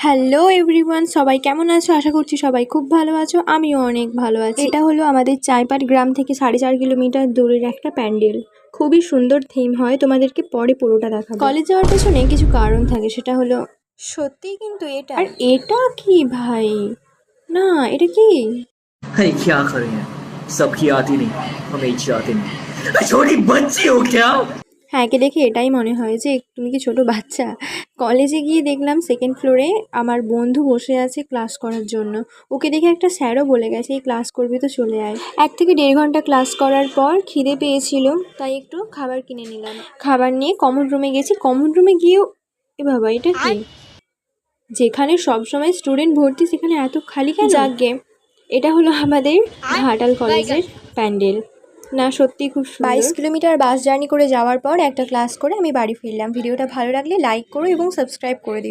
Hello everyone, সবাই কেমন আছো? আশা করছি সবাই খুব ভালো আছো। আমিও অনেক ভালো আছি। এটা হলো আমাদের চাইপাট গ্রাম থেকে 4.5 কিলোমিটার দূরের একটা প্যান্ডেল। খুবই সুন্দর থিম হয়, তোমাদেরকে পরে পুরোটা দেখাবো। কলেজ যাওয়ার পেছনে কিছু কারণ থাকে, সেটা হলো সত্যি কিন্তু এটা। আর এটা কি ভাই? না, এটা কি? अरे क्या करें यार, सबकी आती नहीं, हमें ही आती नहीं। छोटी बच्ची हो क्या? হ্যাঁ, একে দেখে এটাই মনে হয় যে তুমি কি ছোট বাচ্চা। কলেজে গিয়ে দেখলাম সেকেন্ড ফ্লোরে আমার বন্ধু বসে আছে ক্লাস করার জন্য। ওকে দেখে একটা স্যারও বলে গেছে, এই ক্লাস করবি তো চলে আয়। 1 থেকে 1.5 ঘন্টা ক্লাস করার পর খিদে পেয়েছিল, তাই একটু খাবার কিনে নিলাম। খাবার নিয়ে কমন রুমে গেছি। কমন রুমে গিয়েও এ বাবা, এটা কি? যেখানে সবসময় স্টুডেন্ট ভর্তি সেখানে এত খালি কেন? যাকগে, এটা হলো আমাদের ঘাটাল কলেজের প্যান্ডেল। না, সত্যি খুব সুন্দর। 22 কিলোমিটার বাস জার্নি করে যাওয়ার পর একটা ক্লাস করে আমি বাড়ি ফিরলাম। ভিডিওটা ভালো লাগলে লাইক করো এবং সাবস্ক্রাইব করে দিও।